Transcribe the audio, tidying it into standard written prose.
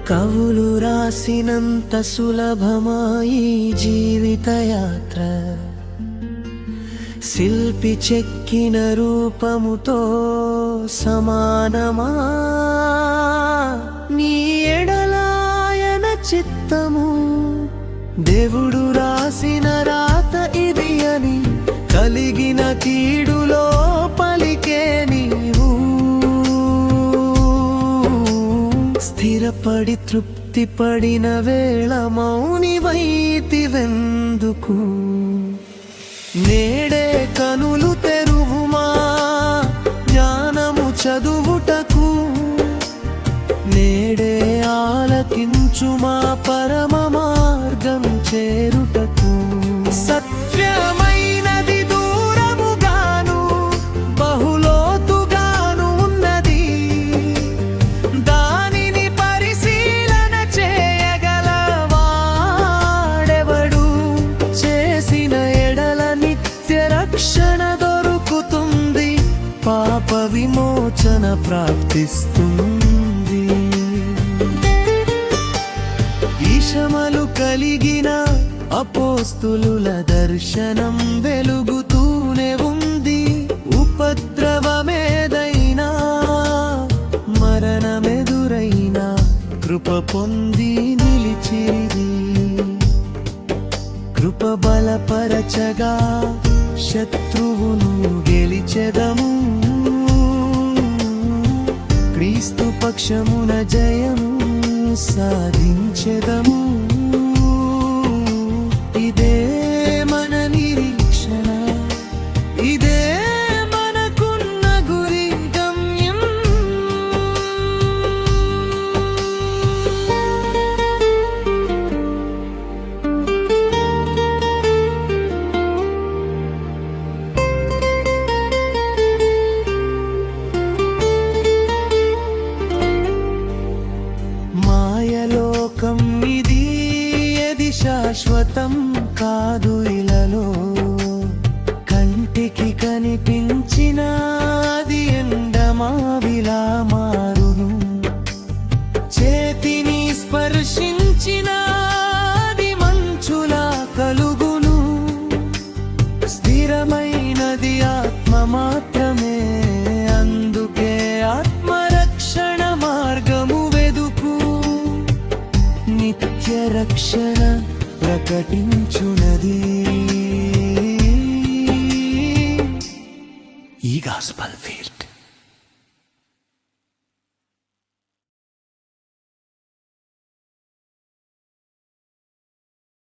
కవులు రాసినంత సులభమాయి జీవితయాత్ర, శిల్పి చెక్కిన రూపముతో సమానమా? నీ ఎడలాయన చిత్తము, దేవుడు రాసిన రాత ఇది అని కలిగిన కీడులో పలికే నీవు స్థిరపడి తృప్తి పడిన వేళ మౌనివైతివెందుకు? నేడే కనులు తెరువుమా జ్ఞానము చదువుటకు, నేడే ఆలకించుమా పరమ మార్గం చేరుటకు. సత్యమైనది దూరముగాను బహులోతుగాను ఉన్నది, దానిని పరిశీలన చేయగల వాడెవడు? చేసిన ఎడల నిత్య రక్షణ దొరుకుతుంది, పాప విమోచన ప్రాప్తిస్తుంది. ఈశమలు కలిగిన అపోస్తులుల దర్శనం వెలుగుతూనే ఉంది. ఉపద్రవమేదైనా మరణమెదురైనా కృప పొంది నిలిచిరి. కృప బలపరచగా శత్రువును గెలిచెదము, క్రీస్తు పక్షమున జయము సాధించెదము. ఇదే మన నిరీక్షణ, ఇదే మనకున్న గురి గమ్యం. మాయలోకం ఇది, ఏది శాశ్వతం కాదు ఇలలో. కంటికి కనిపించిన అది ఎండమావిలా మారును, చేతిని స్పర్శించిన అది మంచులా కలుగును. స్థిరమైనది ఆత్మ మాత్రమే, అందుకే ఆత్మరక్షణ మార్గము వెదుకు. నిత్య రక్షణ ప్రకటించునది ఈ గాస్పల్ ఫీల్డ్.